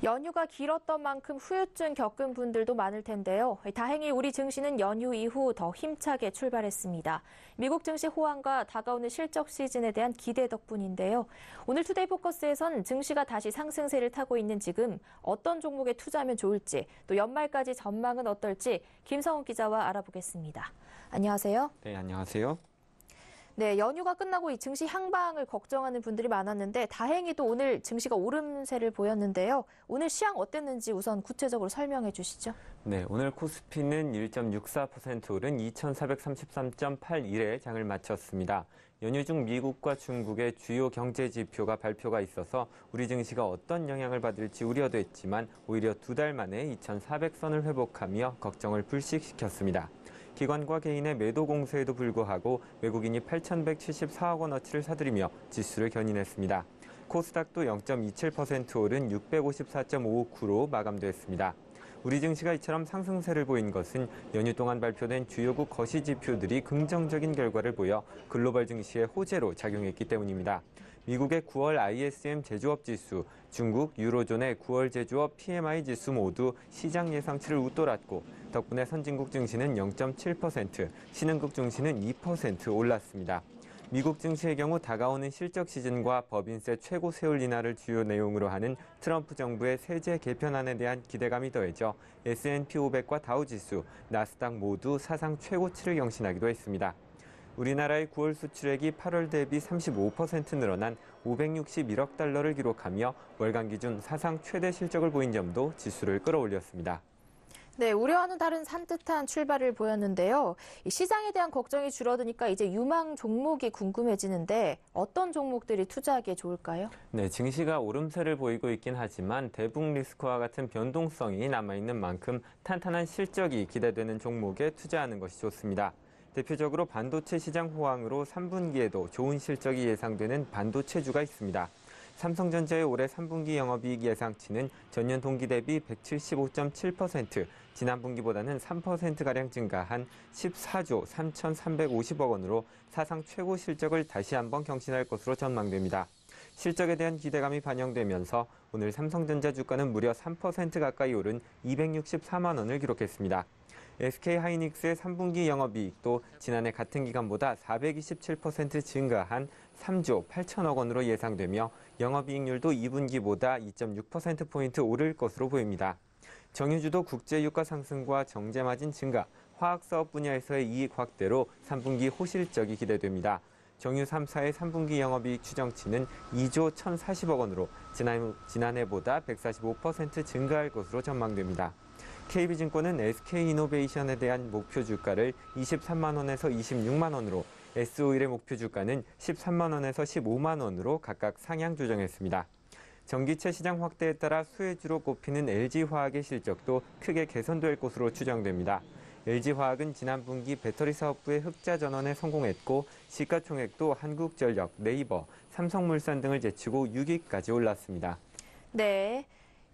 연휴가 길었던 만큼 후유증 겪은 분들도 많을 텐데요. 다행히 우리 증시는 연휴 이후 더 힘차게 출발했습니다. 미국 증시 호황과 다가오는 실적 시즌에 대한 기대 덕분인데요. 오늘 투데이 포커스에선 증시가 다시 상승세를 타고 있는 지금 어떤 종목에 투자하면 좋을지, 또 연말까지 전망은 어떨지 김성훈 기자와 알아보겠습니다. 안녕하세요. 네, 안녕하세요. 네, 연휴가 끝나고 이 증시 향방을 걱정하는 분들이 많았는데 다행히도 오늘 증시가 오름세를 보였는데요. 오늘 시황 어땠는지 우선 구체적으로 설명해 주시죠. 네, 오늘 코스피는 1.64% 오른 2,433.81에 장을 마쳤습니다. 연휴 중 미국과 중국의 주요 경제 지표가 발표가 있어서 우리 증시가 어떤 영향을 받을지 우려됐지만 오히려 두 달 만에 2,400선을 회복하며 걱정을 불식시켰습니다. 기관과 개인의 매도 공세에도 불구하고 외국인이 8,174억 원어치를 사들이며 지수를 견인했습니다. 코스닥도 0.27% 오른 654.59로 마감됐습니다. 우리 증시가 이처럼 상승세를 보인 것은 연휴 동안 발표된 주요국 거시 지표들이 긍정적인 결과를 보여 글로벌 증시의 호재로 작용했기 때문입니다. 미국의 9월 ISM 제조업 지수, 중국, 유로존의 9월 제조업 PMI 지수 모두 시장 예상치를 웃돌았고 덕분에 선진국 증시는 0.7%, 신흥국 증시는 2% 올랐습니다. 미국 증시의 경우 다가오는 실적 시즌과 법인세 최고 세율 인하를 주요 내용으로 하는 트럼프 정부의 세제 개편안에 대한 기대감이 더해져 S&P 500과 다우지수, 나스닥 모두 사상 최고치를 경신하기도 했습니다. 우리나라의 9월 수출액이 8월 대비 35% 늘어난 561억 달러를 기록하며 월간 기준 사상 최대 실적을 보인 점도 지수를 끌어올렸습니다. 네, 우려와는 다른 산뜻한 출발을 보였는데요. 이 시장에 대한 걱정이 줄어드니까 이제 유망 종목이 궁금해지는데 어떤 종목들이 투자하기에 좋을까요? 네, 증시가 오름세를 보이고 있긴 하지만 대북 리스크와 같은 변동성이 남아있는 만큼 탄탄한 실적이 기대되는 종목에 투자하는 것이 좋습니다. 대표적으로 반도체 시장 호황으로 3분기에도 좋은 실적이 예상되는 반도체주가 있습니다. 삼성전자의 올해 3분기 영업이익 예상치는 전년 동기 대비 175.7%, 지난 분기보다는 3%가량 증가한 14조 3,350억 원으로 사상 최고 실적을 다시 한번 경신할 것으로 전망됩니다. 실적에 대한 기대감이 반영되면서 오늘 삼성전자 주가는 무려 3% 가까이 오른 264만 원을 기록했습니다. SK하이닉스의 3분기 영업이익도 지난해 같은 기간보다 427% 증가한 3조 8천억 원으로 예상되며 영업이익률도 2분기보다 2.6%포인트 오를 것으로 보입니다. 정유주도 국제유가 상승과 정제마진 증가, 화학사업 분야에서의 이익 확대로 3분기 호실적이 기대됩니다. 정유 3사의 3분기 영업이익 추정치는 2조 1,040억 원으로 지난해보다 145% 증가할 것으로 전망됩니다. KB증권은 SK이노베이션에 대한 목표 주가를 23만 원에서 26만 원으로, S오일의 목표 주가는 13만 원에서 15만 원으로 각각 상향 조정했습니다. 전기차 시장 확대에 따라 수혜주로 꼽히는 LG화학의 실적도 크게 개선될 것으로 추정됩니다. LG화학은 지난 분기 배터리 사업부의 흑자 전환에 성공했고 시가총액도 한국전력, 네이버, 삼성물산 등을 제치고 6위까지 올랐습니다. 네.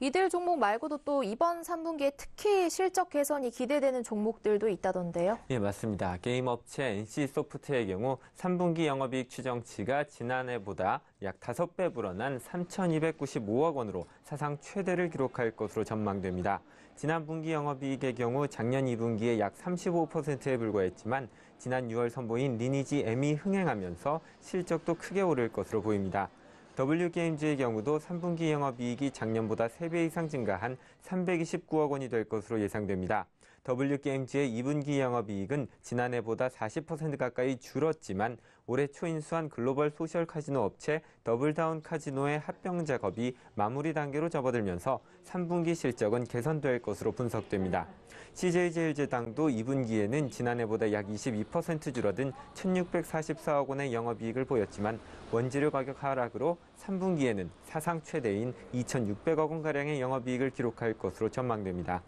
이들 종목 말고도 또 이번 3분기에 특히 실적 개선이 기대되는 종목들도 있다던데요. 예, 맞습니다. 게임 업체 NC소프트의 경우 3분기 영업이익 추정치가 지난해보다 약 5배 불어난 3,295억 원으로 사상 최대를 기록할 것으로 전망됩니다. 지난 분기 영업이익의 경우 작년 2분기에 약 35%에 불과했지만 지난 6월 선보인 리니지 M이 흥행하면서 실적도 크게 오를 것으로 보입니다. W게임즈의 경우도 3분기 영업이익이 작년보다 3배 이상 증가한 329억 원이 될 것으로 예상됩니다. W게임즈의 2분기 영업이익은 지난해보다 40% 가까이 줄었지만 올해 초 인수한 글로벌 소셜 카지노 업체 더블다운 카지노의 합병 작업이 마무리 단계로 접어들면서 3분기 실적은 개선될 것으로 분석됩니다. CJ제일제당도 2분기에는 지난해보다 약 22% 줄어든 1,644억 원의 영업이익을 보였지만 원재료 가격 하락으로 3분기에는 사상 최대인 2,600억 원가량의 영업이익을 기록할 것으로 전망됩니다.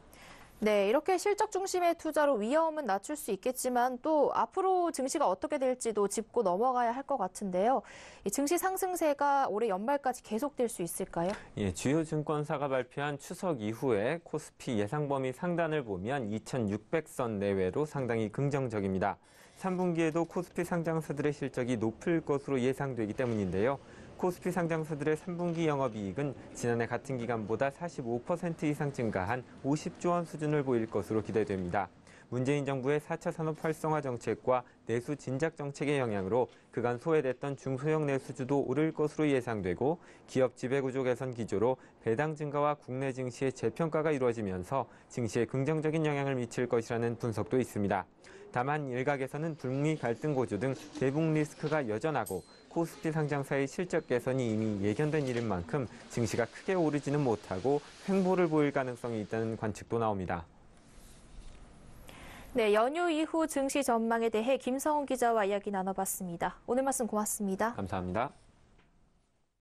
네, 이렇게 실적 중심의 투자로 위험은 낮출 수 있겠지만 또 앞으로 증시가 어떻게 될지도 짚고 넘어가야 할 것 같은데요. 이 증시 상승세가 올해 연말까지 계속될 수 있을까요? 예, 주요 증권사가 발표한 추석 이후에 코스피 예상 범위 상단을 보면 2,600선 내외로 상당히 긍정적입니다. 3분기에도 코스피 상장사들의 실적이 높을 것으로 예상되기 때문인데요. 코스피 상장사들의 3분기 영업이익은 지난해 같은 기간보다 45% 이상 증가한 50조 원 수준을 보일 것으로 기대됩니다. 문재인 정부의 4차 산업 활성화 정책과 내수 진작 정책의 영향으로 그간 소외됐던 중소형 내수주도 오를 것으로 예상되고 기업 지배구조 개선 기조로 배당 증가와 국내 증시의 재평가가 이루어지면서 증시에 긍정적인 영향을 미칠 것이라는 분석도 있습니다. 다만 일각에서는 북미 갈등 고조 등 대북 리스크가 여전하고 코스피 상장사의 실적 개선이 이미 예견된 일인 만큼 증시가 크게 오르지는 못하고 횡보를 보일 가능성이 있다는 관측도 나옵니다. 네, 연휴 이후 증시 전망에 대해 김성훈 기자와 이야기 나눠봤습니다. 오늘 말씀 고맙습니다. 감사합니다.